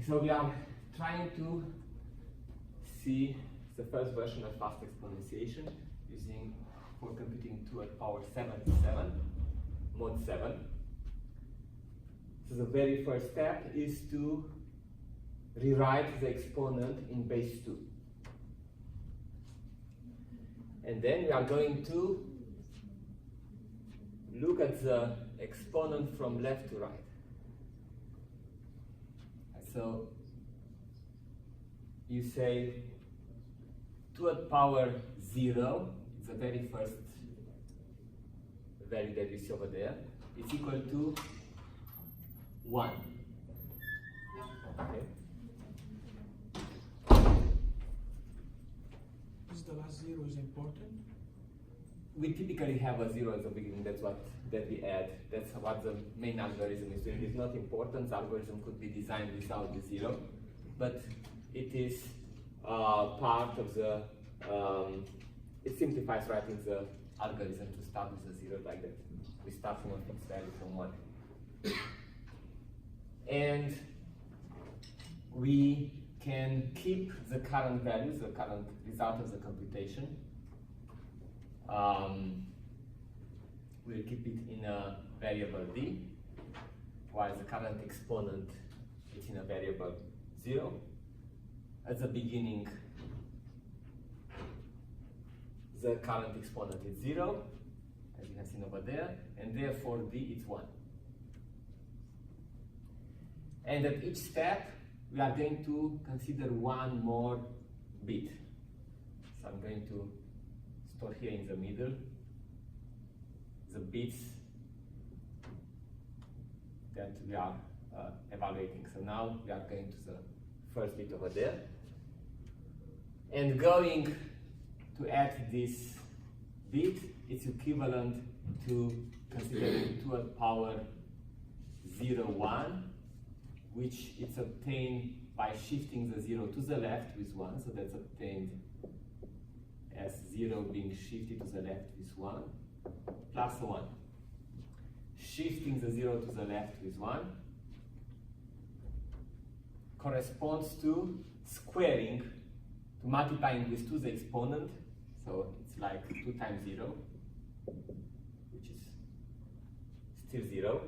So we are trying to see the first version of fast exponentiation using for computing 2 at power 77, mod 7. So the very first step is to rewrite the exponent in base 2. And then we are going to look at the exponent from left to right. So you say 2 at power 0, it's the very first value that we see over there, it's equal to 1. Okay. Is the last 0 is important? We typically have a 0 at the beginning, that's what we add. That's what the main algorithm is doing. It's not important, the algorithm could be designed without the 0, but it is part of the, it simplifies writing the algorithm to start with a 0 like that. We start from a fixed value from 1. And we can keep the current values, the current result of the computation. We'll keep it in a variable d, while the current exponent is in a variable 0. At the beginning, the current exponent is 0, as you have seen over there, and therefore d is 1. And at each step, we are going to consider one more bit. So I'm going to store here in the middle the bits that we are evaluating. So now we are going to the first bit over there and going to add this bit. It's equivalent to considering 2 at power 0, 1, which is obtained by shifting the 0 to the left with 1, so that's obtained as 0 being shifted to the left with 1, plus 1. Shifting the 0 to the left with 1 corresponds to squaring, to multiplying with 2 the exponent, so it's like 2 times 0, which is still 0.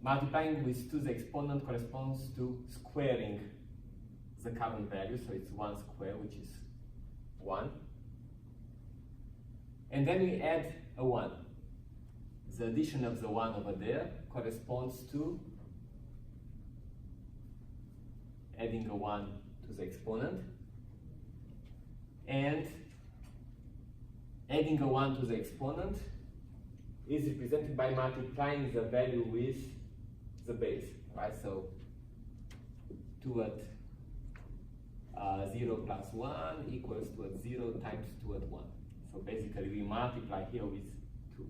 Multiplying with 2 the exponent corresponds to squaring the current value, so it's 1 square, which is 1. And then we add a 1. The addition of the 1 over there corresponds to adding a 1 to the exponent, and adding a 1 to the exponent is represented by multiplying the value with the base, right? So 2 at 0 plus 1 equals 2 at 0 times 2 at 1. So basically we multiply here with 2.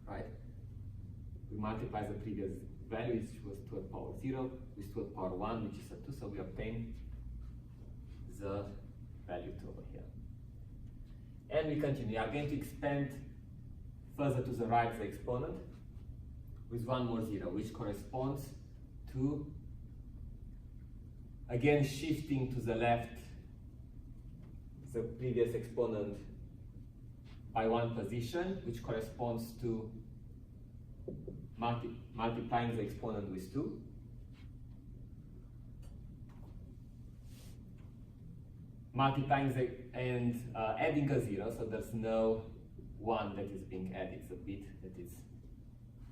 Right? We multiply the previous value, which was 2 at power 0, with 2 at power 1, which is a 2, so we obtain the value 2 over here. And we continue. We are going to expand further to the right the exponent with 1 more 0, which corresponds to, again, shifting to the left the previous exponent by 1 position, which corresponds to multiplying the exponent with 2. Multiplying and adding a 0, so there's no 1 that is being added. It's a bit that is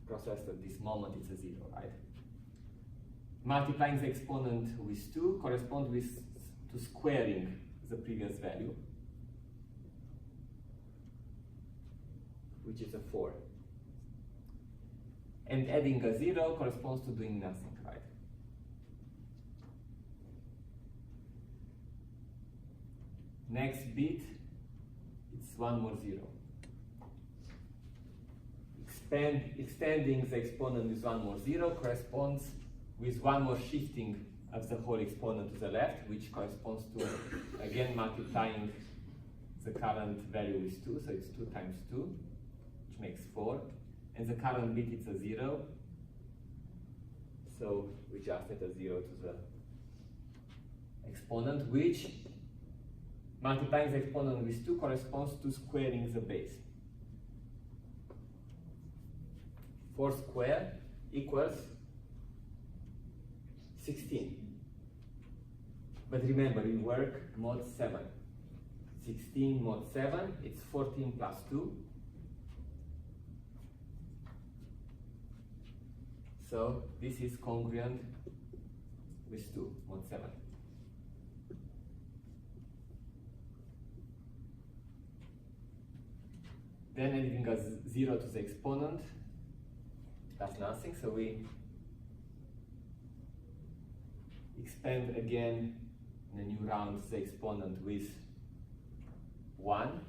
processed at this moment, it's a 0, right? Multiplying the exponent with 2 corresponds to squaring the previous value, which is a 4. And adding a 0 corresponds to doing nothing, right? Next bit, it's 1 more 0. Extending the exponent with 1 more 0 corresponds with 1 more shifting of the whole exponent to the left, which corresponds to, again, multiplying the current value with 2, so it's 2 times 2, which makes 4. and the current bit is a 0. So we just add a 0 to the exponent, which multiplying the exponent with 2 corresponds to squaring the base. 4 squared equals 16. But remember, we work mod 7. 16 mod 7, it's 14 plus 2. So this is congruent with 2 mod 7. Then adding a 0 to the exponent does nothing, so we expand again in a new round the exponent with 1.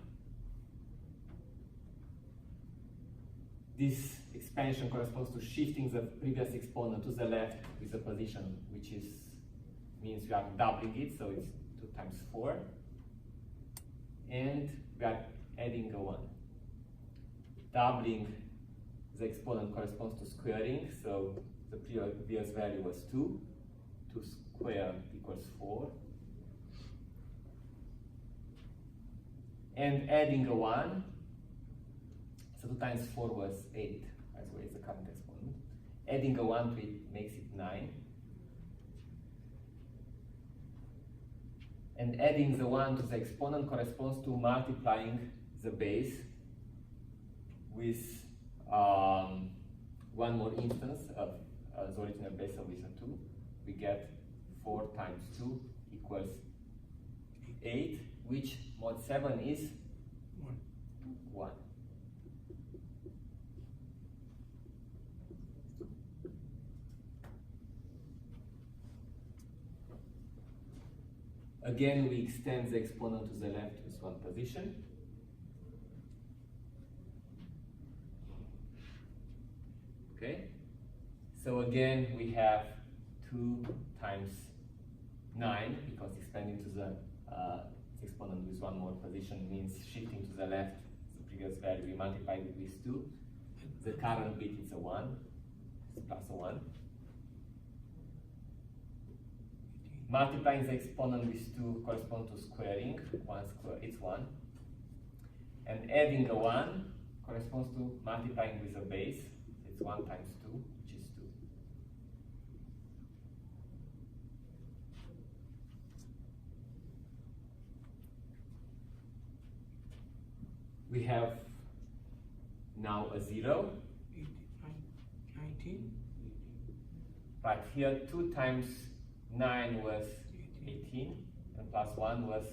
This expansion corresponds to shifting the previous exponent to the left with a position which means we are doubling it, so it's 2 times 4. And we are adding a 1. Doubling the exponent corresponds to squaring, so the previous value was 2. 2 squared equals 4. And adding a 1, so 2 times 4 was 8, as well as the current exponent. Adding a 1 to it makes it 9. And adding the 1 to the exponent corresponds to multiplying the base with one more instance of the original base of with a 2. We get 4 times 2 equals 8, which mod 7 is 1. Again, we extend the exponent to the left with 1 position. Okay, so again we have 2 times 9, because expanding to the exponent with 1 more position means shifting to the left the previous value. We multiply it with 2. The current bit is a 1, it's plus a 1. Multiplying the exponent with 2 corresponds to squaring. 1 squared, it's 1. And adding a 1 corresponds to multiplying with a base. It's 1 times 2, which is 2. We have now a 0. 19. Right here, 2 times 9 was 18, and plus 1 was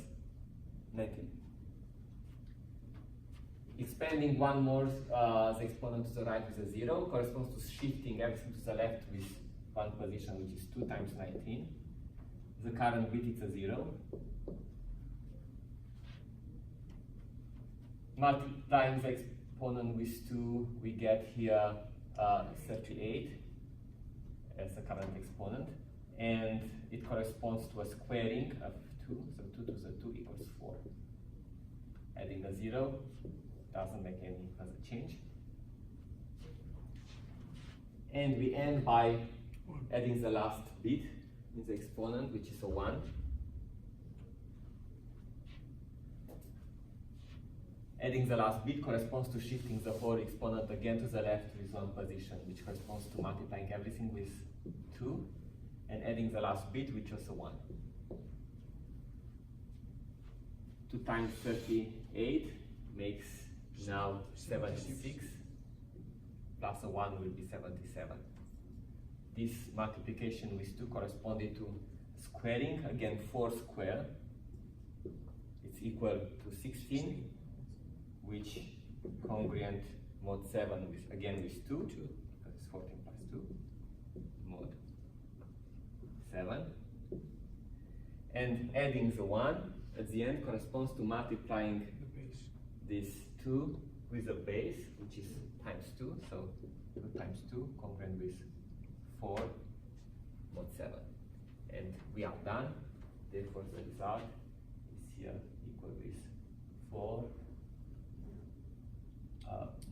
19. Expanding 1 more, the exponent to the right with a 0 corresponds to shifting everything to the left with 1 position, which is 2 times 19. The current bit is a 0. Multiplying the exponent with 2, we get here 38 as the current exponent, and it corresponds to a squaring of 2, so 2 to the 2 equals 4. Adding a 0 doesn't make any other change. And we end by adding the last bit in the exponent, which is a 1. Adding the last bit corresponds to shifting the whole exponent again to the left with 1 position, which corresponds to multiplying everything with 2, and adding the last bit, which was a 1. 2 times 38 makes now 76, plus a 1 will be 77. This multiplication with 2 corresponded to squaring, again 4 squared, it's equal to 16, which congruent mod 7 with, again with 2, because it's 14 plus 2, mod 7. And adding the 1 at the end corresponds to multiplying this 2 with a base, which is times 2, so 2 times 2 congruent with 4 mod 7. And we are done, therefore the result is here equal with 4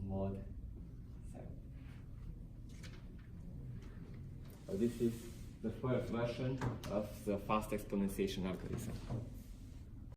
mod 7. This is the first version of the fast exponentiation algorithm.